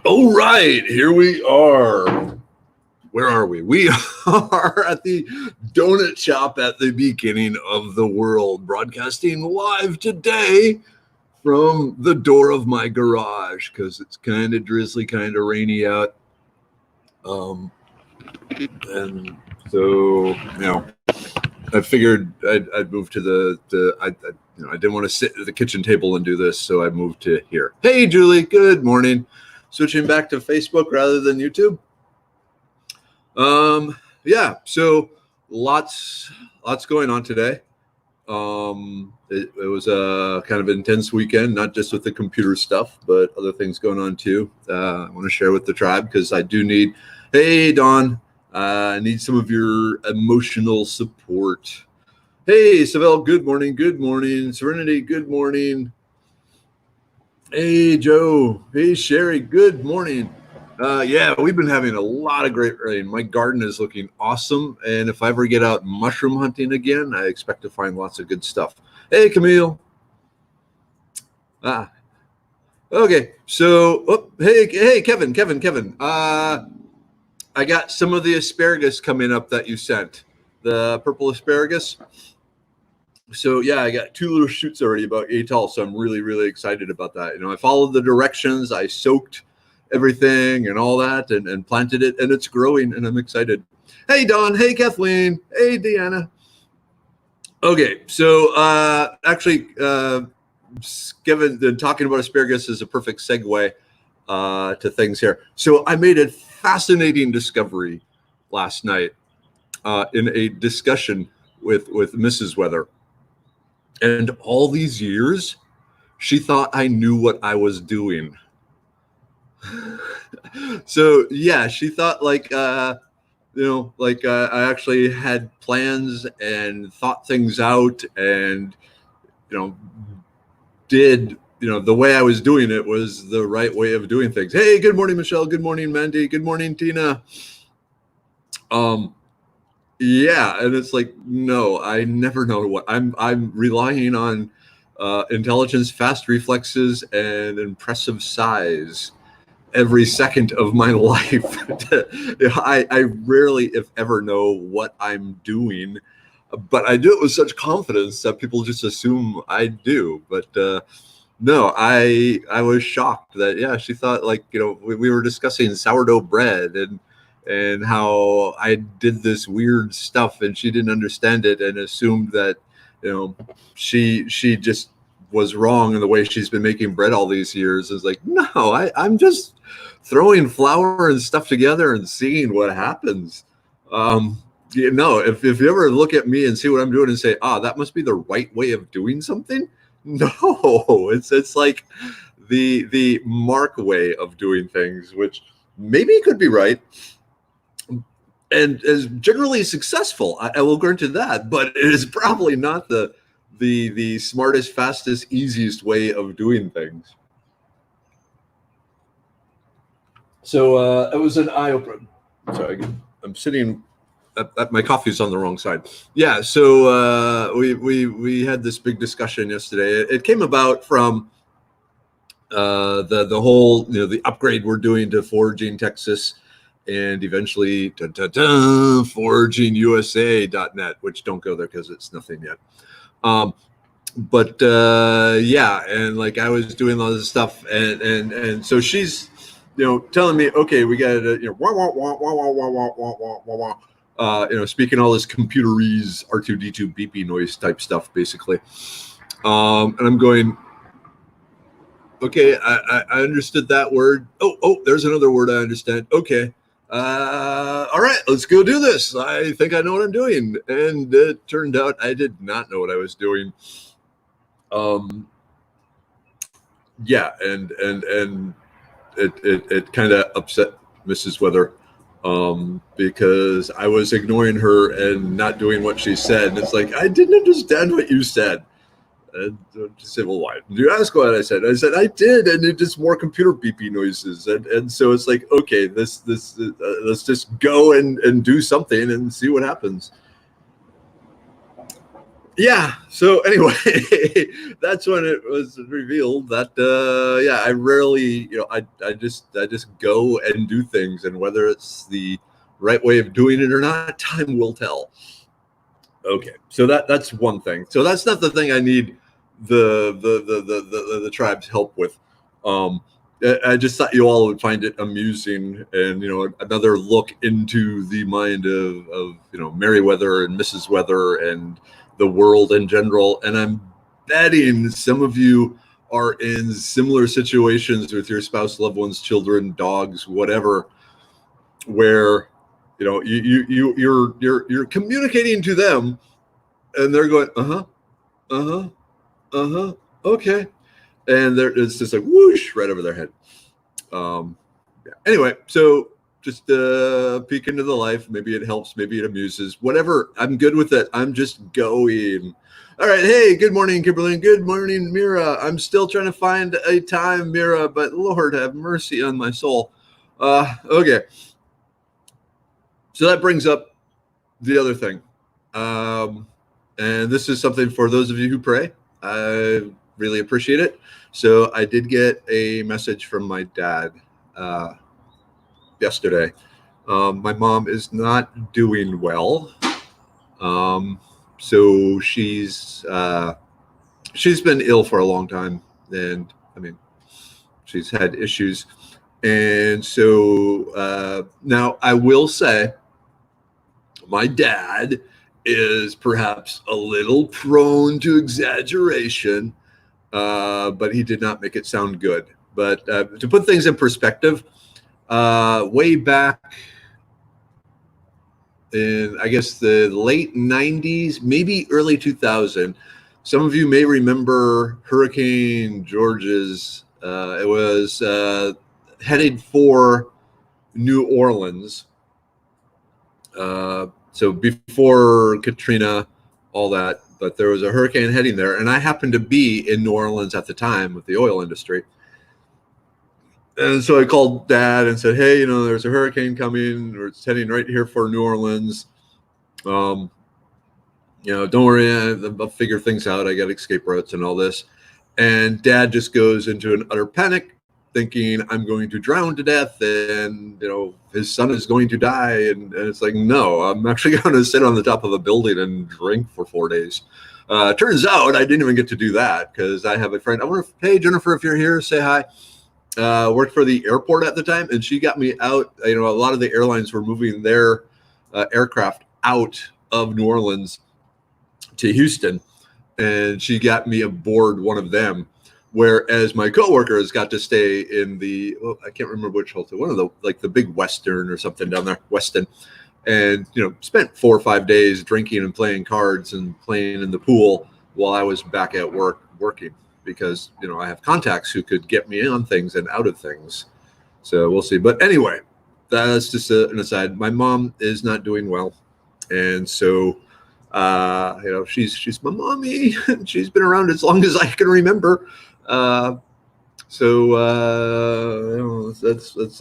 All right, here we are. Where are we? We are at the donut shop at the beginning of the world, broadcasting live today from the door of my garage because it's kind of drizzly, kind of rainy out. And so, I figured I'd move to I didn't want to sit at the kitchen table and do this, so I moved to here. Hey, Julie, good morning. Switching back to Facebook rather than YouTube. Yeah, so lots going on today. It was a kind of intense weekend, not just with the computer stuff, but other things going on too. I want to share with the tribe because I do need. Hey, Dawn, I need some of your emotional support. Hey, Savelle, good morning. Good morning. Serenity, good morning. Hey, Joe. Hey, Sherry, good morning. Yeah, we've been having a lot of great rain. My garden is looking awesome. And if I ever get out mushroom hunting again, I expect to find lots of good stuff. Hey, Camille. Okay. So, hey, Kevin. I got some of the asparagus coming up that you sent, the purple asparagus. So yeah, I got 2 little shoots already about 8 tall. So I'm really, really excited about that. I followed the directions. I soaked everything and all that and planted it, and it's growing, and I'm excited. Hey, Dawn. Hey, Kathleen. Hey, Deanna. Okay, so actually, Kevin, talking about asparagus is a perfect segue to things here. So I made a fascinating discovery last night in a discussion with Mrs. Weather. And all these years, she thought I knew what I was doing. So yeah, she thought I actually had plans and thought things out, and did the way I was doing it was the right way of doing things. Hey, good morning, Michelle. Good morning, Mandy. Good morning, Tina. Yeah, and it's like, no, I never know what I'm relying on. Intelligence, fast reflexes, and impressive size every second of my life. I rarely, if ever, know what I'm doing, but I do it with such confidence that people just assume I do. But no, I was shocked that, yeah, she thought, we were discussing sourdough bread and how I did this weird stuff, and she didn't understand it and assumed that she just was wrong in the way she's been making bread all these years. It's like, no, I'm just throwing flour and stuff together and seeing what happens. If you ever look at me and see what I'm doing and say, that must be the right way of doing something. No, it's like the Mark way of doing things, which maybe could be right and is generally successful. I will grant you that, but it is probably not the smartest, fastest, easiest way of doing things. So it was an eye opener. Sorry, I'm sitting. My coffee's on the wrong side. Yeah. So we had this big discussion yesterday. It came about from the whole the upgrade we're doing to 4G in Texas, and eventually foragingUSA.net, which don't go there because it's nothing yet. But yeah, and I was doing all this stuff, and so she's telling me, okay, we got to speaking all this computerese R2D2 beepy noise type stuff, basically. And I'm going, okay, I understood that word. Oh, there's another word I understand. Okay. All right, let's go do this. I think I know what I'm doing. And it turned out I did not know what I was doing. Yeah, and it kind of upset Mrs. Weather because I was ignoring her and not doing what she said. And it's like, I didn't understand what you said. And she said, well, why did you ask what I said? I said, I did, and it just more computer beepy noises. And so it's like, okay, let's just go and do something and see what happens. Yeah. So anyway, that's when it was revealed that yeah, I rarely, I just go and do things, and whether it's the right way of doing it or not, time will tell. Okay, so that's one thing. So that's not the thing I need the tribe's help with. Um, I just thought you all would find it amusing, and another look into the mind of Meriwether and Mrs. Weather and the world in general. And I'm betting some of you are in similar situations with your spouse, loved ones, children, dogs, whatever, where you're communicating to them, and they're going, uh-huh, uh-huh, uh-huh, okay, and it's just like whoosh right over their head. Yeah. Anyway, so just peek into the life. Maybe it helps, maybe it amuses, whatever. I'm good with it. I'm just going. All right. Hey, good morning, Kimberly. Good morning, Mira. I'm still trying to find a time, Mira, but Lord have mercy on my soul. Okay, so that brings up the other thing. And this is something for those of you who pray. I really appreciate it. So I did get a message from my dad yesterday. My mom is not doing well. So she's been ill for a long time, and I mean, she's had issues. And so now I will say, my dad is perhaps a little prone to exaggeration, but he did not make it sound good. But to put things in perspective, way back in, I guess, the late 90s, maybe early 2000, some of you may remember Hurricane George's. It was headed for New Orleans. So before Katrina, all that, but there was a hurricane heading there, and I happened to be in New Orleans at the time with the oil industry. And so I called Dad and said, "Hey, there's a hurricane coming, or it's heading right here for New Orleans. Don't worry, I'll figure things out. I got escape routes and all this." And Dad just goes into an utter panic, thinking I'm going to drown to death, and his son is going to die, and it's like, no, I'm actually going to sit on the top of a building and drink for 4 days. Turns out I didn't even get to do that, because I have a friend. Hey, Jennifer, if you're here, say hi. Worked for the airport at the time, and she got me out. A lot of the airlines were moving their aircraft out of New Orleans to Houston, and she got me aboard one of them. Whereas my coworkers got to stay in I can't remember which hotel, one of the big Western or something down there, Weston, and spent 4 or 5 days drinking and playing cards and playing in the pool while I was back at work working, because I have contacts who could get me on things and out of things. So we'll see. But anyway, that's just an aside. My mom is not doing well, and so she's my mommy. She's been around as long as I can remember. That's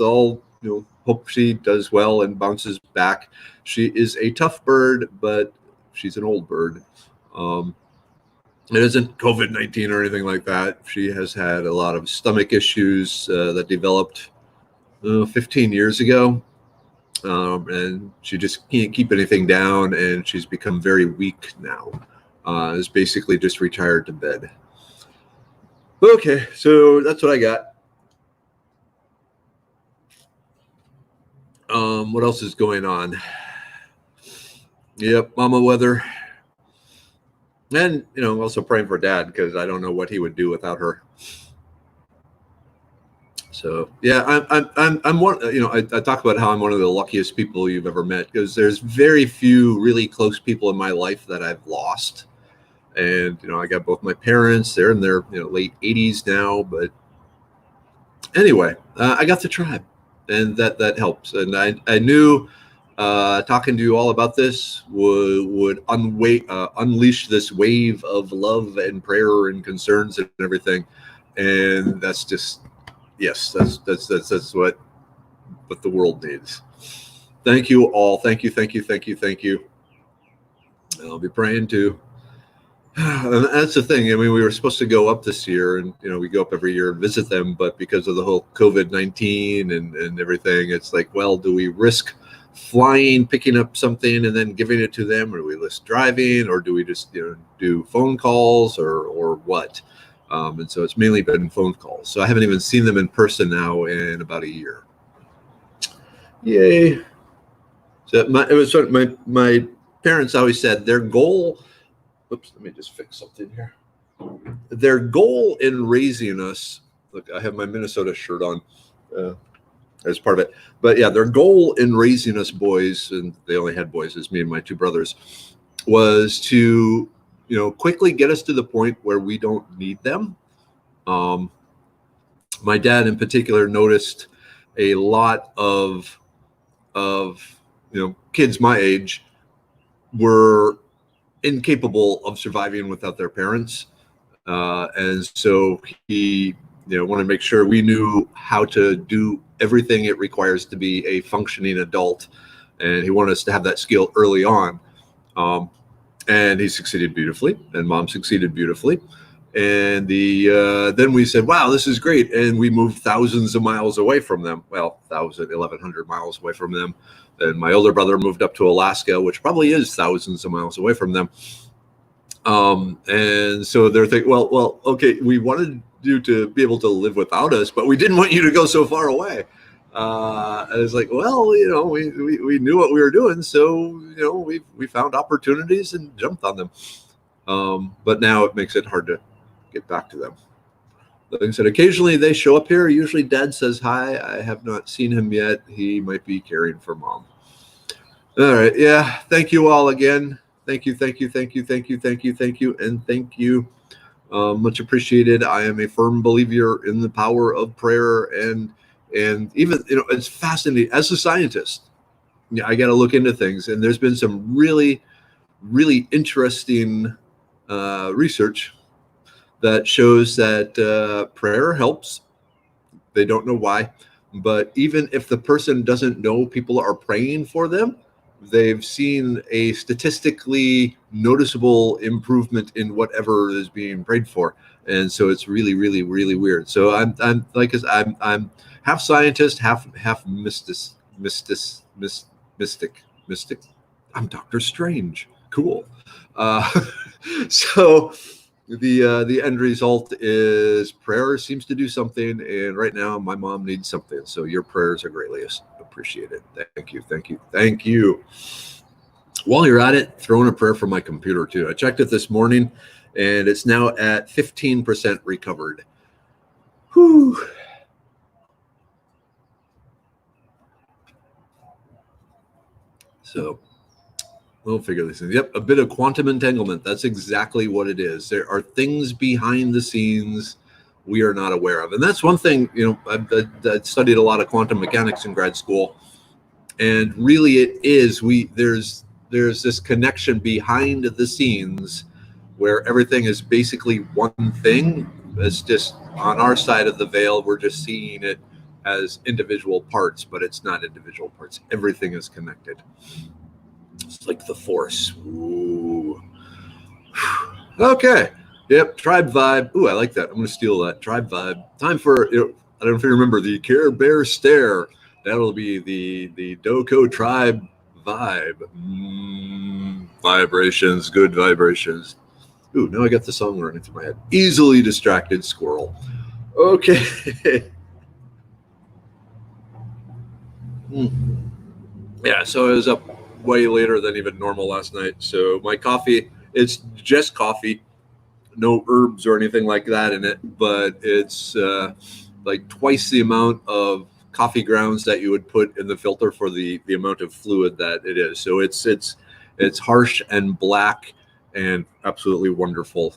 all. Hope she does well and bounces back. She is a tough bird, but she's an old bird. It isn't COVID-19 or anything like that. She has had a lot of stomach issues that developed 15 years ago. And she just can't keep anything down, and she's become very weak now. Is basically just retired to bed. Okay, so that's what I got. What else is going on? Yep, Mama Weather. And also praying for Dad, because I don't know what he would do without her. So yeah, I'm one. I talk about how I'm one of the luckiest people you've ever met, because there's very few really close people in my life that I've lost. And I got both my parents. They're in their late 80s now, but anyway, I got the tribe, and that helps. And I knew talking to you all about this would unleash this wave of love and prayer and concerns and everything. And that's just, yes, that's what the world needs. Thank you all. Thank you. And I'll be praying too. And that's the thing. I mean, we were supposed to go up this year, and we go up every year and visit them, but because of the whole COVID-19 and everything, it's like, well, do we risk flying, picking up something, and then giving it to them, or do we risk driving, or do we just do phone calls, or what? And so it's mainly been phone calls. So I haven't even seen them in person now in about a year. Yay! So my parents always said their goal. Oops, let me just fix something here. Their goal in raising us, look, I have my Minnesota shirt on as part of it. But yeah, their goal in raising us boys, and they only had boys, as me and my two brothers, was to, quickly get us to the point where we don't need them. My dad in particular noticed a lot of kids my age were incapable of surviving without their parents, and so he wanted to make sure we knew how to do everything it requires to be a functioning adult, and he wanted us to have that skill early on. And he succeeded beautifully, and Mom succeeded beautifully. And then we said, wow, this is great. And we moved thousands of miles away from them. Well, 1,100 miles away from them. And my older brother moved up to Alaska, which probably is thousands of miles away from them. And so they're thinking, well, okay, we wanted you to be able to live without us, but we didn't want you to go so far away. And it's like, well, we knew what we were doing, so we found opportunities and jumped on them. But now it makes it hard to get back to them. Like I said, occasionally they show up here. Usually Dad says hi. I have not seen him yet. He might be caring for Mom. All right. Yeah. Thank you all again. Thank you. And thank you. Much appreciated. I am a firm believer in the power of prayer, and even, it's fascinating. As a scientist, I got to look into things, and there's been some really, really interesting research that shows that prayer helps. They don't know why, but even if the person doesn't know people are praying for them, they've seen a statistically noticeable improvement in whatever is being prayed for. And so it's really, really, really weird. So I'm half scientist, half mystic. I'm Doctor Strange. Cool. So the end result is prayer seems to do something, and right now my mom needs something. So your prayers are greatly appreciated. Thank you. While you're at it, throw in a prayer for my computer too. I checked it this morning, and it's now at 15% recovered. Whew. So we'll figure these things. Yep, a bit of quantum entanglement. That's exactly what it is. There are things behind the scenes we are not aware of. And that's one thing, I studied a lot of quantum mechanics in grad school. And really it is, there's this connection behind the scenes where everything is basically one thing. It's just on our side of the veil, we're just seeing it as individual parts, but it's not individual parts. Everything is connected. It's like the Force. Ooh. Okay. Yep. Tribe vibe. Ooh, I like that. I'm going to steal that. Tribe vibe. Time for, I don't know if you remember the Care Bear Stare. That'll be the Doko Tribe vibe. Vibrations. Good vibrations. Ooh, now I got the song running through my head. Easily distracted squirrel. Okay. Yeah, so I was up way later than even normal last night. So my coffee, it's just coffee, no herbs or anything like that in it, but it's like twice the amount of coffee grounds that you would put in the filter for the amount of fluid that it is. So it's harsh and black and absolutely wonderful.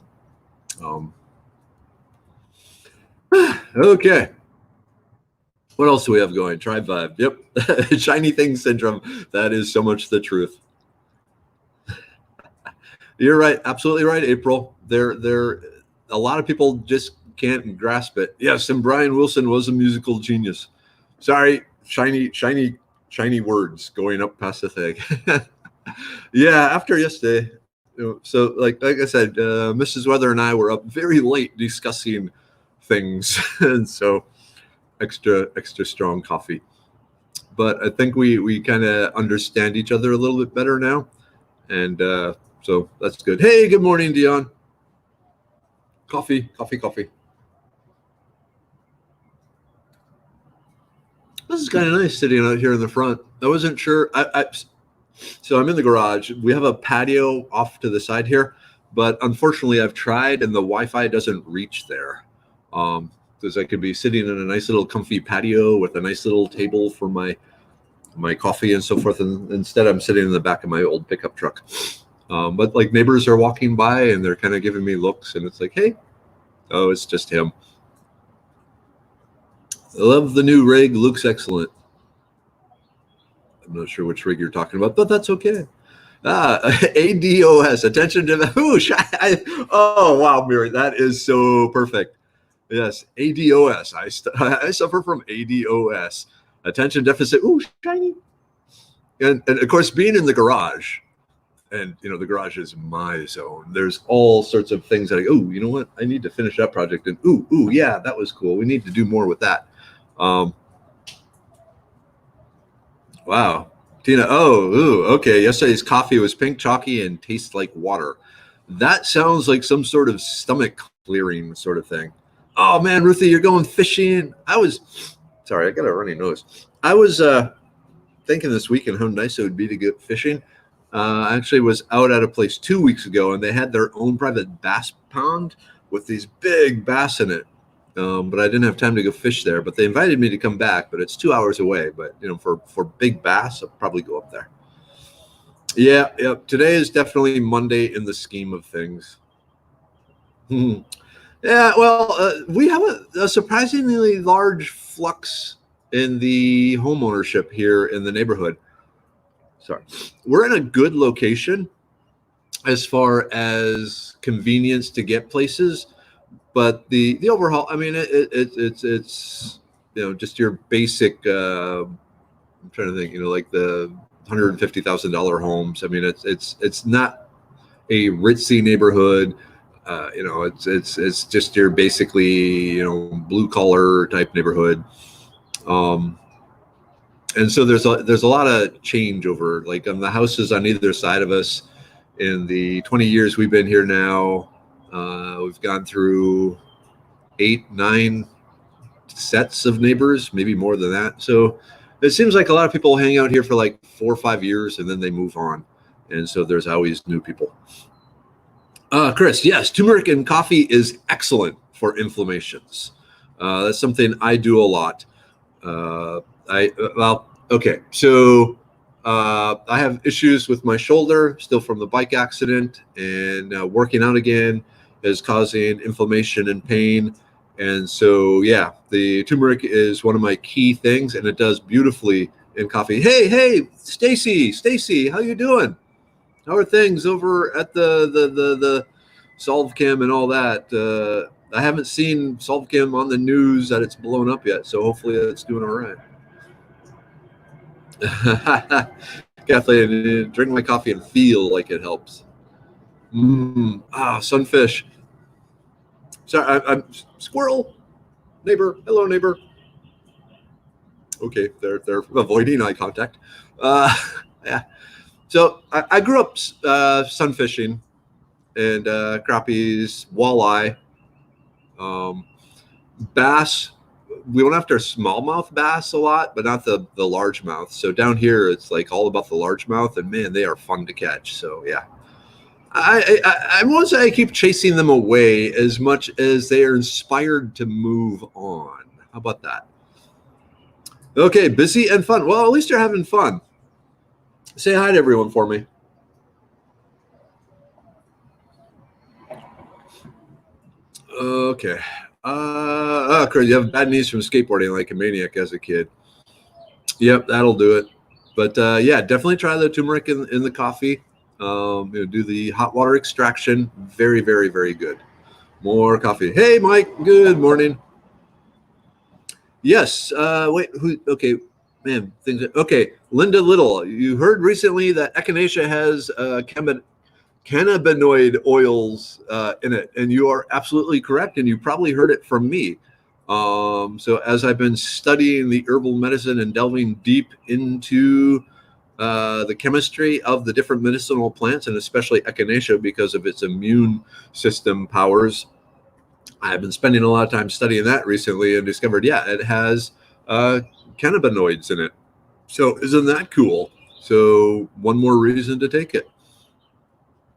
Okay. What else do we have going? Tribe vibe. Yep. Shiny thing syndrome. That is so much the truth. You're right. Absolutely right, April. There a lot of people just can't grasp it. Yes, and Brian Wilson was a musical genius. Sorry, shiny words going up past the thing. Yeah, after yesterday, So like I said, Mrs. Weather and I were up very late discussing things, and so extra strong coffee. But I think we kind of understand each other a little bit better now, and so that's good. Hey, good morning, Dion. Coffee, coffee, coffee. This is kind of nice sitting out here in the front. I wasn't sure. So I'm in the garage. We have a patio off to the side here, but unfortunately, I've tried and the Wi-Fi doesn't reach there. Because I could be sitting in a nice little comfy patio with a nice little table for my coffee and so forth, and instead I'm sitting in the back of my old pickup truck. But like neighbors are walking by and they're kind of giving me looks, and it's like, hey, oh, it's just him. I love the new rig. Looks excellent. I'm not sure which rig you're talking about, but that's okay. ADOS, attention to the whoosh. Oh, wow, Mary, that is so perfect. Yes, ADOS. I suffer from ADOS, attention deficit. Ooh, shiny. And of course, being in the garage, and the garage is my zone. There's all sorts of things that you know what? I need to finish that project. And yeah, that was cool. We need to do more with that. Wow. Tina, okay. Yesterday's coffee was pink, chalky, and tastes like water. That sounds like some sort of stomach clearing sort of thing. Oh man, Ruthie, you're going fishing. Sorry, I got a runny nose. I was thinking this weekend how nice it would be to go fishing. I actually was out at a place 2 weeks ago, and they had their own private bass pond with these big bass in it. But I didn't have time to go fish there. But they invited me to come back, but it's 2 hours away. But for big bass, I'll probably go up there. Yeah. Today is definitely Monday in the scheme of things. Yeah. Well, we have a surprisingly large flux in the homeownership here in the neighborhood. Sorry, we're in a good location as far as convenience to get places. But the overhaul, I mean, it's just your basic. I'm trying to think, like the $150,000 homes. I mean, it's not a ritzy neighborhood. It's just your basically blue collar type neighborhood. And so there's a lot of change over like on the houses on either side of us. In the 20 years we've been here now, we've gone through 8-9 sets of neighbors, maybe more than that. So it seems like a lot of people hang out here for like 4 or 5 years and then they move on. And so there's always new people. Chris, yes, turmeric in coffee is excellent for inflammations. That's something I do a lot. Okay. So I have issues with my shoulder still from the bike accident, and working out again is causing inflammation and pain. And so, yeah, the turmeric is one of my key things, and it does beautifully in coffee. Hey, Stacy, how you doing? How are things over at the SolveChem and all that? I haven't seen SolveChem on the news that it's blown up yet, so hopefully it's doing all right. Kathleen, drink my coffee and feel like it helps. Sunfish. Sorry, I'm squirrel. Neighbor, hello, neighbor. Okay, they're avoiding eye contact. Yeah. So I grew up sunfishing and crappies, walleye, bass. We went after smallmouth bass a lot, but not the largemouth. So down here, it's like all about the largemouth, and man, they are fun to catch. So yeah, I won't say I keep chasing them away as much as they are inspired to move on. How about that? Okay, busy and fun. Well, at least you're having fun. Say hi to everyone for me. Okay. Chris, you have bad knees from skateboarding like a maniac as a kid. Yep, that'll do it. But yeah, definitely try the turmeric in the coffee. Do the hot water extraction. Very, very, very good. More coffee. Hey, Mike. Good morning. Yes. Wait. Who? Okay. Man. Things. Okay. Linda Little. You heard recently that echinacea has cannabinoid oils in it. And you are absolutely correct. And you probably heard it from me. So as I've been studying the herbal medicine and delving deep into the chemistry of the different medicinal plants, and especially echinacea because of its immune system powers, I've been spending a lot of time studying that recently and discovered, yeah, it has cannabinoids in it. So isn't that cool? So one more reason to take it.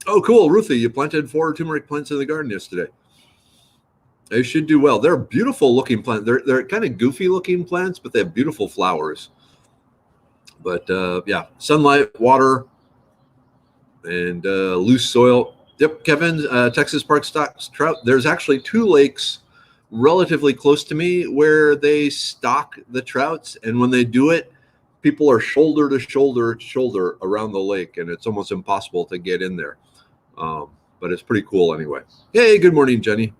Oh, cool. Ruthie, you planted 4 turmeric plants in the garden yesterday. They should do well. They're beautiful looking plants. They're kind of goofy looking plants, but they have beautiful flowers. But yeah, sunlight, water, and loose soil. Yep, Kevin, Texas Park stocks trout. There's actually 2 lakes relatively close to me where they stock the trouts. And when they do it, people are shoulder to shoulder to shoulder around the lake, and it's almost impossible to get in there. But it's pretty cool anyway. Hey, good morning, Jenny.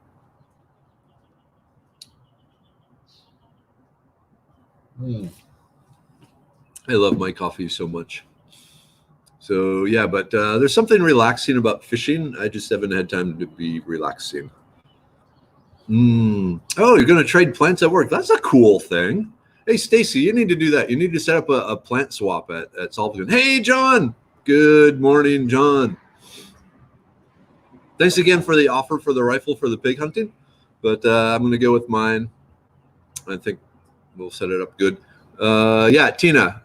I love my coffee so much. So yeah, but there's something relaxing about fishing. I just haven't had time to be relaxing. Oh, you're going to trade plants at work. That's a cool thing. Hey, Stacy, you need to do that. You need to set up a plant swap at Solving. Hey, John. Good morning, John. Thanks again for the offer for the rifle for the pig hunting. But I'm going to go with mine. I think we'll set it up good. Yeah, Tina.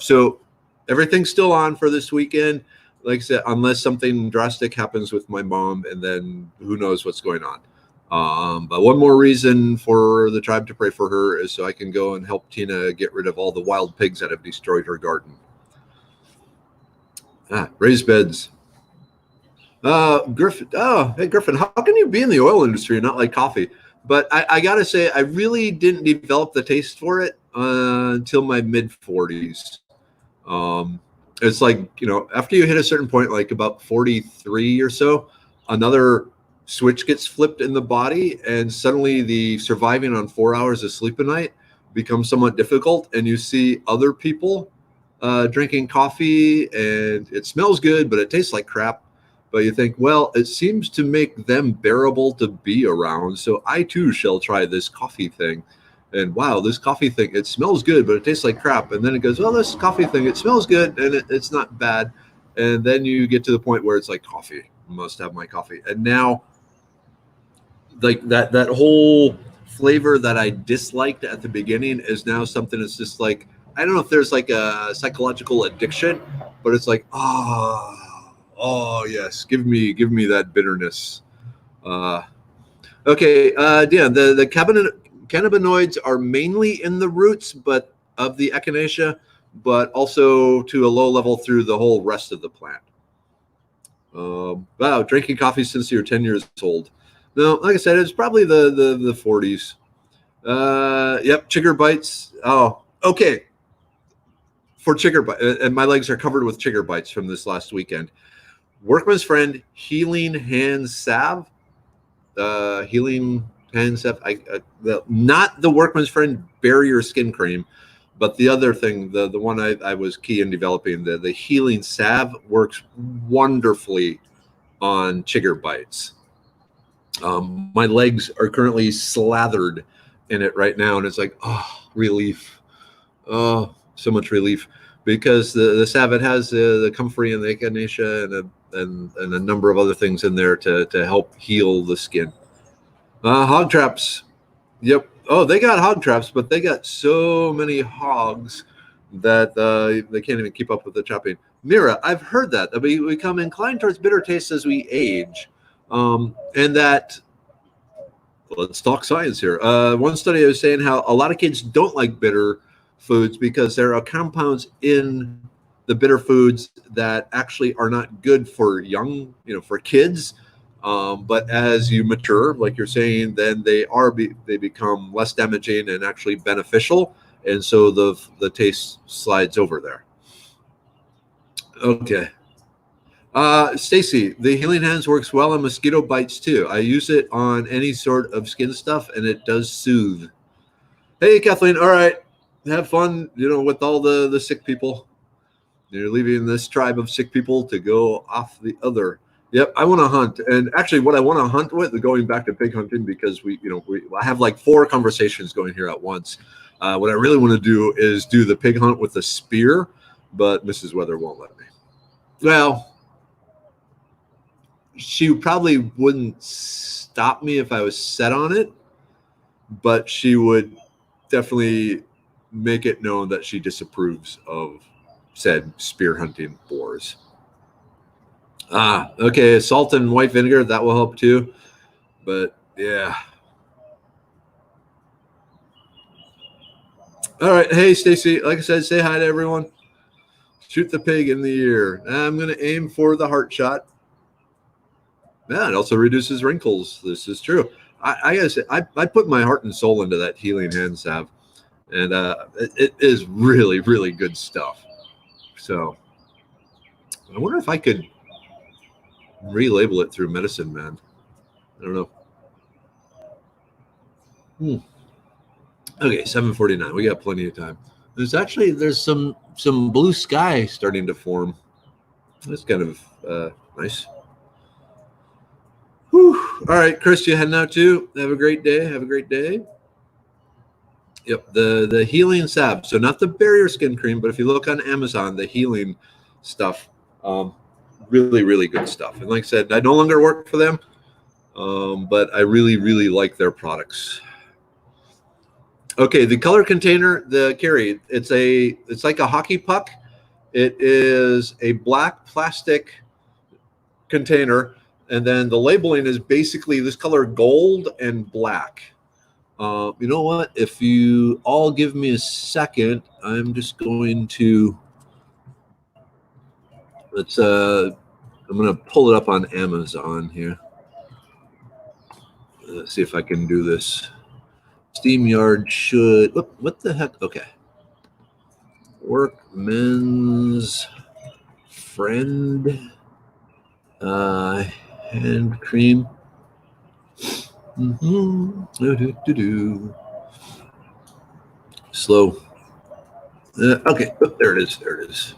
So everything's still on for this weekend. Like I said, unless something drastic happens with my mom, and then who knows what's going on. But one more reason for the tribe to pray for her is so I can go and help Tina get rid of all the wild pigs that have destroyed her garden. Raised beds. Griffin. Oh, hey, Griffin, how can you be in the oil industry and not like coffee? But I got to say, I really didn't develop the taste for it until my mid-40s. It's like, after you hit a certain point, like about 43 or so, another switch gets flipped in the body, and suddenly the surviving on 4 hours of sleep a night becomes somewhat difficult. And you see other people drinking coffee, and it smells good, but it tastes like crap. But you think, well, it seems to make them bearable to be around, so I too shall try this coffee thing. And wow, this coffee thing, it smells good, but it tastes like crap. And then it goes, well, this coffee thing, it smells good, and it's not bad. And then you get to the point where it's like, coffee, must have my coffee. And now, like that whole flavor that I disliked at the beginning is now something that's just like, I don't know if there's like a psychological addiction, but it's like, oh yes, give me that bitterness. Okay, Dan, the cannabinoids are mainly in the roots, but of the echinacea, but also to a low level through the whole rest of the plant. Wow, drinking coffee since you're 10 years old. No, like I said, it's probably the 40s. Yep, chigger bites. Oh, okay. For chigger bites, and my legs are covered with chigger bites from this last weekend. Workman's Friend Healing Hand Salve. Healing Hand Salve. Not the Workman's Friend Barrier Skin Cream, but the other thing, the one I was key in developing, the Healing Salve works wonderfully on chigger bites. My legs are currently slathered in it right now, and it's like, oh, relief. Oh, so much relief. Because the salve, it has the comfrey and the echinacea and a number of other things in there to help heal the skin. Hog traps. Yep. Oh, they got hog traps, but they got so many hogs that they can't even keep up with the chopping. Mira, I've heard that we become inclined towards bitter tastes as we age. And that, let's talk science here. One study was saying how a lot of kids don't like bitter foods because there are compounds in the bitter foods that actually are not good for for kids. But as you mature, like you're saying, then they become less damaging and actually beneficial. And so the taste slides over there. Okay. Stacy, the Healing Hands works well on mosquito bites too. I use it on any sort of skin stuff, and it does soothe. Hey, Kathleen. All right. Have fun, with all the sick people. You're leaving this tribe of sick people to go off the other. Yep, I want to hunt, and actually, what I want to hunt with, going back to pig hunting, because I have like 4 conversations going here at once. What I really want to do is do the pig hunt with a spear, but Mrs. Weather won't let me. Well, she probably wouldn't stop me if I was set on it, but she would definitely make it known that she disapproves of said spear hunting boars. Okay, salt and white vinegar, that will help too. But yeah. All right, hey Stacy, like I said, say hi to everyone. Shoot the pig in the ear. I'm going to aim for the heart shot. Yeah, it also reduces wrinkles. This is true. I gotta say, I put my heart and soul into that healing hand salve, and it is really, really good stuff. So I wonder if I could relabel it through Medicine Man. I don't know. Okay, 7:49. We got plenty of time. There's some blue sky starting to form. That's kind of nice. Whew. All right, Chris, you heading out too? Have a great day. Have a great day. Yep, the healing salve. So not the barrier skin cream, but if you look on Amazon, the healing stuff, really, really good stuff. And like I said, I no longer work for them, but I really, really like their products. Okay, the color container, the Carrie, it's like a hockey puck. It is a black plastic container, and then the labeling is basically this color gold and black. You know what? If you all give me a second, I'm just going to I'm going to pull it up on Amazon here. Let's see if I can do this. SteamYard should. What the heck? Okay. Workman's Friend hand cream. Slow. Okay, there it is. There it is.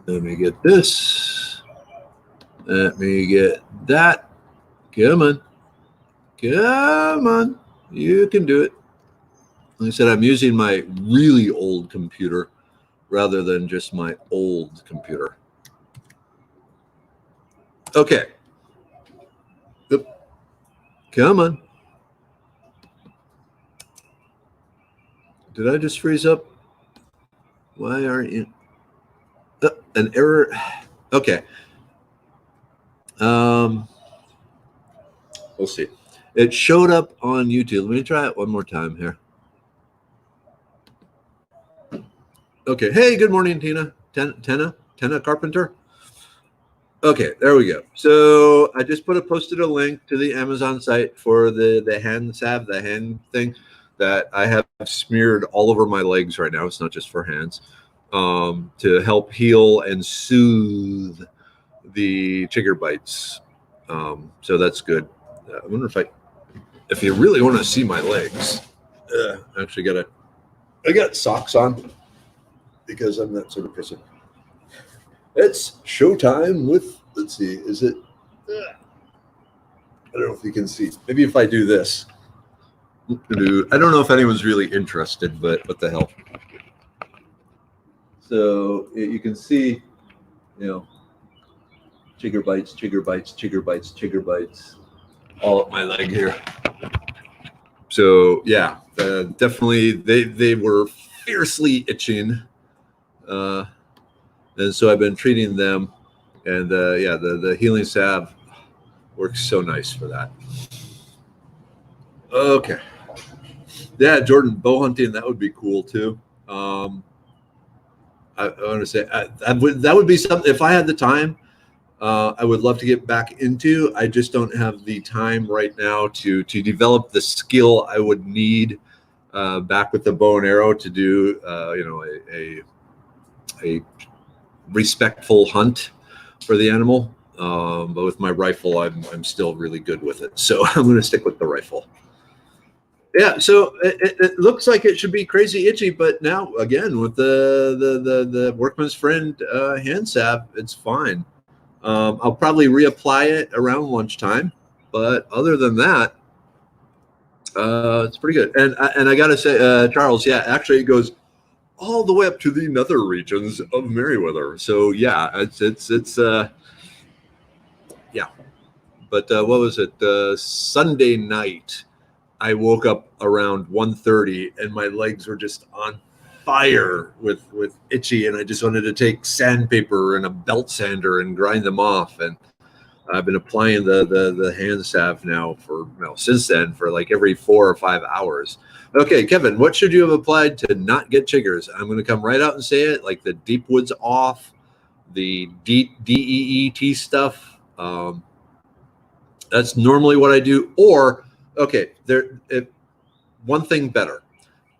Let me get this. Let me get that. Come on. Come on. You can do it. Like I said, I'm using my really old computer rather than just my old computer. Okay. Yep. Come on. Did I just freeze up? Why aren't you? An error. Okay. We'll see. It showed up on YouTube. Let me try it one more time here. Okay. Hey, good morning, Tina. Tenna Carpenter. Okay, there we go. So I just posted a link to the Amazon site for the hand salve, the hand thing that I have smeared all over my legs right now. It's not just for hands, to help heal and soothe the chigger bites. So that's good. I wonder if you really want to see my legs, I actually I got socks on because I'm that sort of person. It's showtime with, let's see, is it? I don't know if you can see. Maybe if I do this. I don't know if anyone's really interested, but what the hell. So you can see, chigger bites, chigger bites, chigger bites, chigger bites, all up my leg here. So yeah, definitely they were fiercely itching. And so I've been treating them, and the healing salve works so nice for that. Okay. Yeah, Jordan, bow hunting, that would be cool too. I want to say that would be something, if I had the time, I would love to get back into. I just don't have the time right now to develop the skill I would need back with the bow and arrow to do a respectful hunt for the animal. But with my rifle, I'm still really good with it. So I'm going to stick with the rifle. Yeah, so it looks like it should be crazy itchy, but now again with the Workman's Friend hand salve, it's fine. I'll probably reapply it around lunchtime, but other than that, it's pretty good. And I gotta say, Charles, yeah, actually it goes all the way up to the nether regions of Merryweather. So yeah, it's yeah. But what was it? Sunday night, I woke up around 1:30 and my legs were just on fire with itchy, and I just wanted to take sandpaper and a belt sander and grind them off. And I've been applying the hand salve now for since then for like every 4 or 5 hours. Okay, Kevin, what should you have applied to not get chiggers? I'm going to come right out and say it, like the Deep Woods Off, the DEET stuff. That's normally what I do. Or okay, one thing better,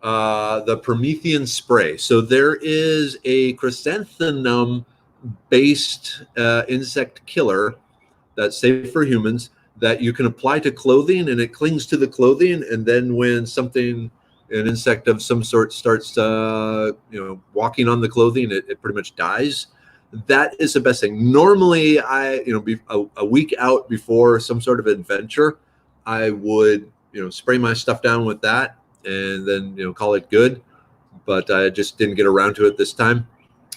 the Promethean spray. So there is a chrysanthemum based insect killer that's safe for humans that you can apply to clothing, and it clings to the clothing. And then when an insect of some sort starts walking on the clothing, it pretty much dies. That is the best thing. Normally I a week out before some sort of adventure, I would spray my stuff down with that and then call it good, but I just didn't get around to it this time.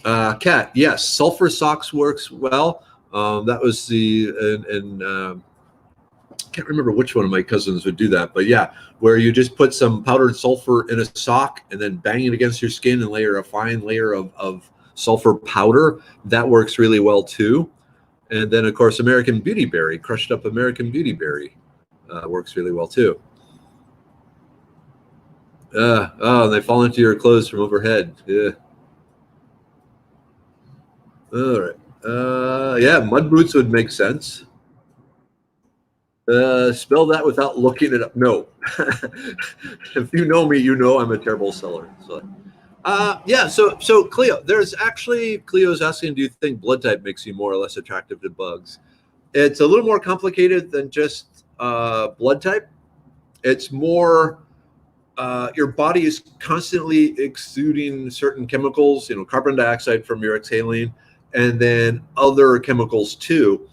Cat, yes, sulfur socks works well. That was I can't remember which one of my cousins would do that, but yeah, where you just put some powdered sulfur in a sock and then bang it against your skin and layer a fine layer of sulfur powder. That works really well too. And then of course, American Beauty Berry, crushed up American Beauty Berry, works really well too. They fall into your clothes from overhead. Yeah. All right. Yeah, mud boots would make sense. Spell that without looking it up. No. If you know me, you know I'm a terrible seller. So, yeah. So Cleo, there's actually Cleo's asking, do you think blood type makes you more or less attractive to bugs? It's a little more complicated than just blood type. It's more your body is constantly exuding certain chemicals, carbon dioxide from your exhaling, and then other chemicals too,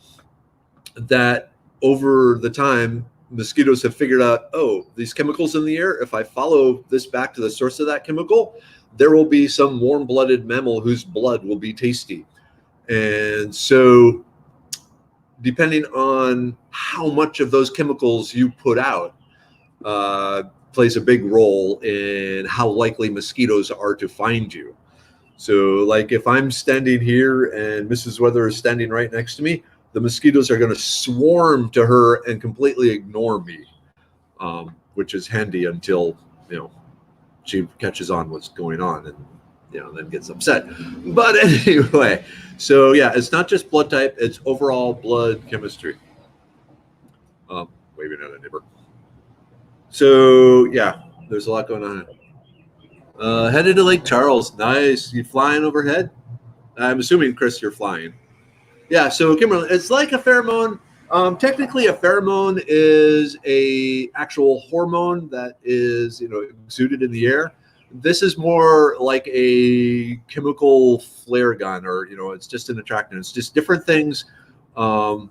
that over the time mosquitoes have figured out, oh, these chemicals in the air, if I follow this back to the source of that chemical, there will be some warm-blooded mammal whose blood will be tasty. And so depending on how much of those chemicals you put out, plays a big role in how likely mosquitoes are to find you. So like if I'm standing here and Mrs. Weather is standing right next to me, the mosquitoes are going to swarm to her and completely ignore me, which is handy until she catches on what's going on and then gets upset. But anyway, so yeah, it's not just blood type; it's overall blood chemistry. Waving at a neighbor. So yeah, there's a lot going on. Headed to Lake Charles. Nice. You flying overhead? I'm assuming, Chris, you're flying. Yeah, so Kimberly, it's like a pheromone. Technically, a pheromone is a actual hormone that is exuded in the air. This is more like a chemical flare gun, or it's just an attractant. It's just different things. The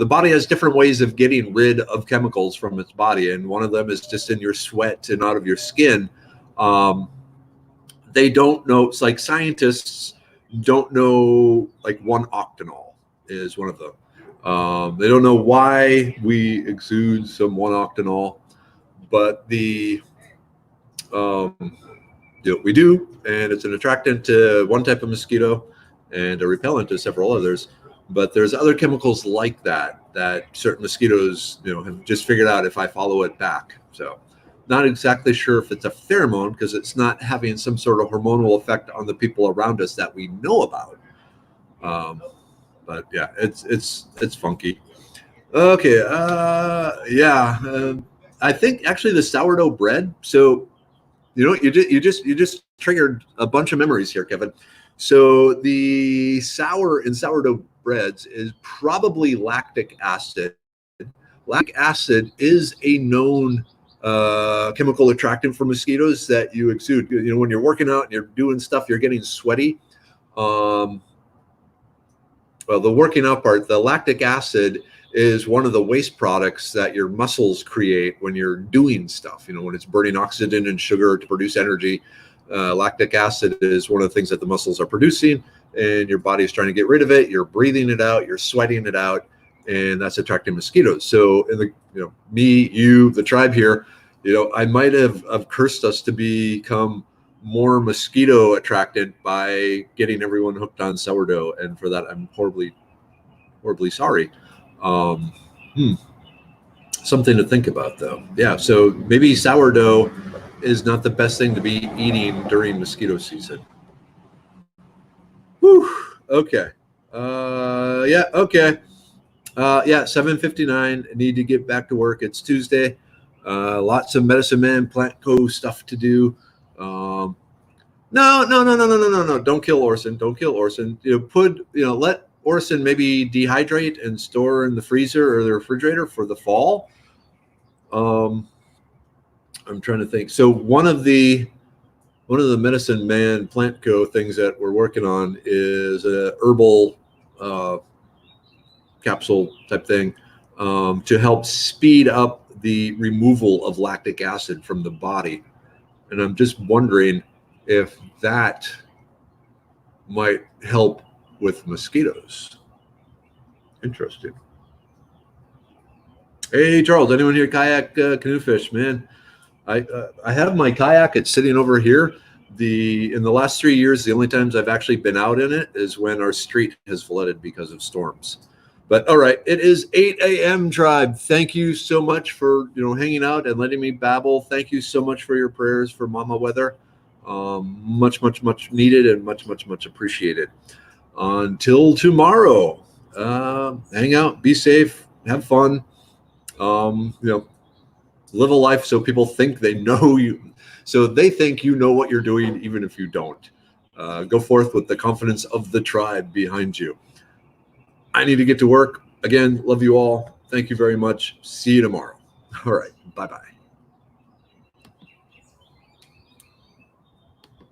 body has different ways of getting rid of chemicals from its body, and one of them is just in your sweat and out of your skin. They don't know. It's like scientists don't know, like 1-octanol is one of them. They don't know why we exude some 1-octanol, but we do, and it's an attractant to one type of mosquito and a repellent to several others. But there's other chemicals like that certain mosquitoes have just figured out if I follow it back. So not exactly sure if it's a pheromone because it's not having some sort of hormonal effect on the people around us that we know about. But yeah, it's funky. Okay. I think actually the sourdough bread. So you just triggered a bunch of memories here, Kevin. So the sour in sourdough breads is probably lactic acid. Lactic acid is a known chemical attractant for mosquitoes that you exude. When you're working out and you're doing stuff, you're getting sweaty. Well, the working out part, the lactic acid is one of the waste products that your muscles create when you're doing stuff. When it's burning oxygen and sugar to produce energy, lactic acid is one of the things that the muscles are producing, and your body is trying to get rid of it. You're breathing it out, you're sweating it out, and that's attracting mosquitoes. So me, you, the tribe here, I might have cursed us to become more mosquito attractant by getting everyone hooked on sourdough, and for that I'm horribly sorry. Something to think about, though. Yeah, so maybe sourdough is not the best thing to be eating during mosquito season. Whew. Okay. Yeah. Okay. Yeah. 7:59. Need to get back to work. It's Tuesday. Lots of Medicine Man Plant Co. stuff to do. No. Don't kill Orson. Don't kill Orson. Let Orson maybe dehydrate and store in the freezer or the refrigerator for the fall. I'm trying to think. So one of the Medicine Man Plant Co. things that we're working on is a herbal capsule type thing to help speed up the removal of lactic acid from the body. And I'm just wondering if that might help with mosquitoes. Interesting. Hey, Charles, anyone here kayak canoe fish? Man, I have my kayak. It's sitting over here. In the last 3 years, the only times I've actually been out in it is when our street has flooded because of storms. But all right, it is 8 a.m. tribe. Thank you so much for hanging out and letting me babble. Thank you so much for your prayers for Mama Weather. Much needed and much appreciated. Until tomorrow, hang out, be safe, have fun. Live a life so people think they know you, so they think you know what you're doing, even if you don't. Go forth with the confidence of the tribe behind you. I need to get to work. Again, love you all. Thank you very much. See you tomorrow. All right. Bye-bye.